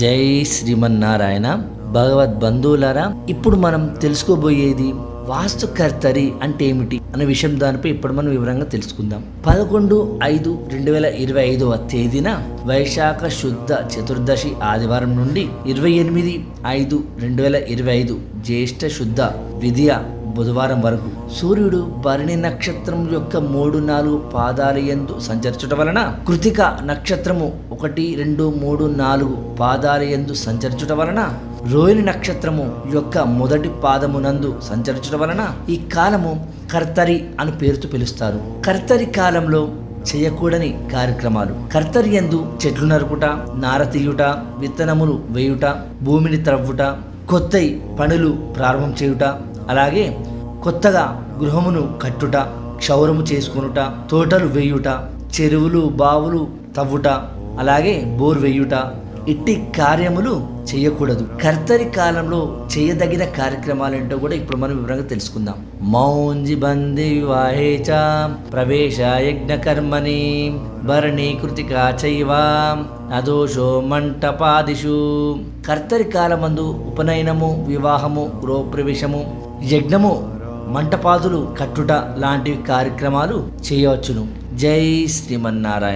జై శ్రీమన్నారాయణ. భగవద్బంధువులారా, ఇప్పుడు మనం తెలుసుకోబోయేది వాస్తుకర్తరి అంటే ఏమిటి అనే విషయం దానిపై ఇప్పుడు మనం వివరంగా తెలుసుకుందాం. 11/5/2025 తేదీన వైశాఖ శుద్ధ చతుర్దశి ఆదివారం నుండి 28/5/2025 జ్యేష్ఠ శుద్ధ విధియ బుధవారం వరకు సూర్యుడు భరణి నక్షత్రం యొక్క 3-4 పాదాల యందు సంచరించుట వలన, కృతిక నక్షత్రము 1, 2, 3, 4 పాదాల యందు సంచరించుట వలన, రోహిణి నక్షత్రము యొక్క మొదటి పాదమునందు సంచరించుట వలన ఈ కాలము కర్తరి అని పేరుతో పిలుస్తారు. కర్తరి కాలంలో చేయకూడని కార్యక్రమాలు: కర్తరి యందు చెట్లు నరుకుట, నార తీయుట, విత్తనములు వేయుట, భూమిని త్రవ్వుట, కొత్త పనులు ప్రారంభం చేయుట, అలాగే కొత్తగా గృహమును కట్టుట, క్షౌరము చేసుకొనుట, తోటలు వేయుట, చెరువులు బావులు తవ్వుట, అలాగే బోర్ వేయుట, ఇట్టి కార్యములు చేయకూడదు. కర్తరి కాలంలో చేయదగిన కార్యక్రమాలు ఏంటో కూడా ఇప్పుడు మనం వివరంగా తెలుసుకుందాం. మౌంజి బంది వివాహేచ ప్రవేశ యజ్ఞ కర్మని భరణి కృతికా చైవ అదోషో మంటపాదిషు. కర్తరి కాలమందు ఉపనయనము, వివాహము, గృహప్రవేశము, యజ్ఞము, మంటపాదులు కట్టుట లాంటి కార్యక్రమాలు చేయవచ్చును. జై శ్రీమన్నారాయణ.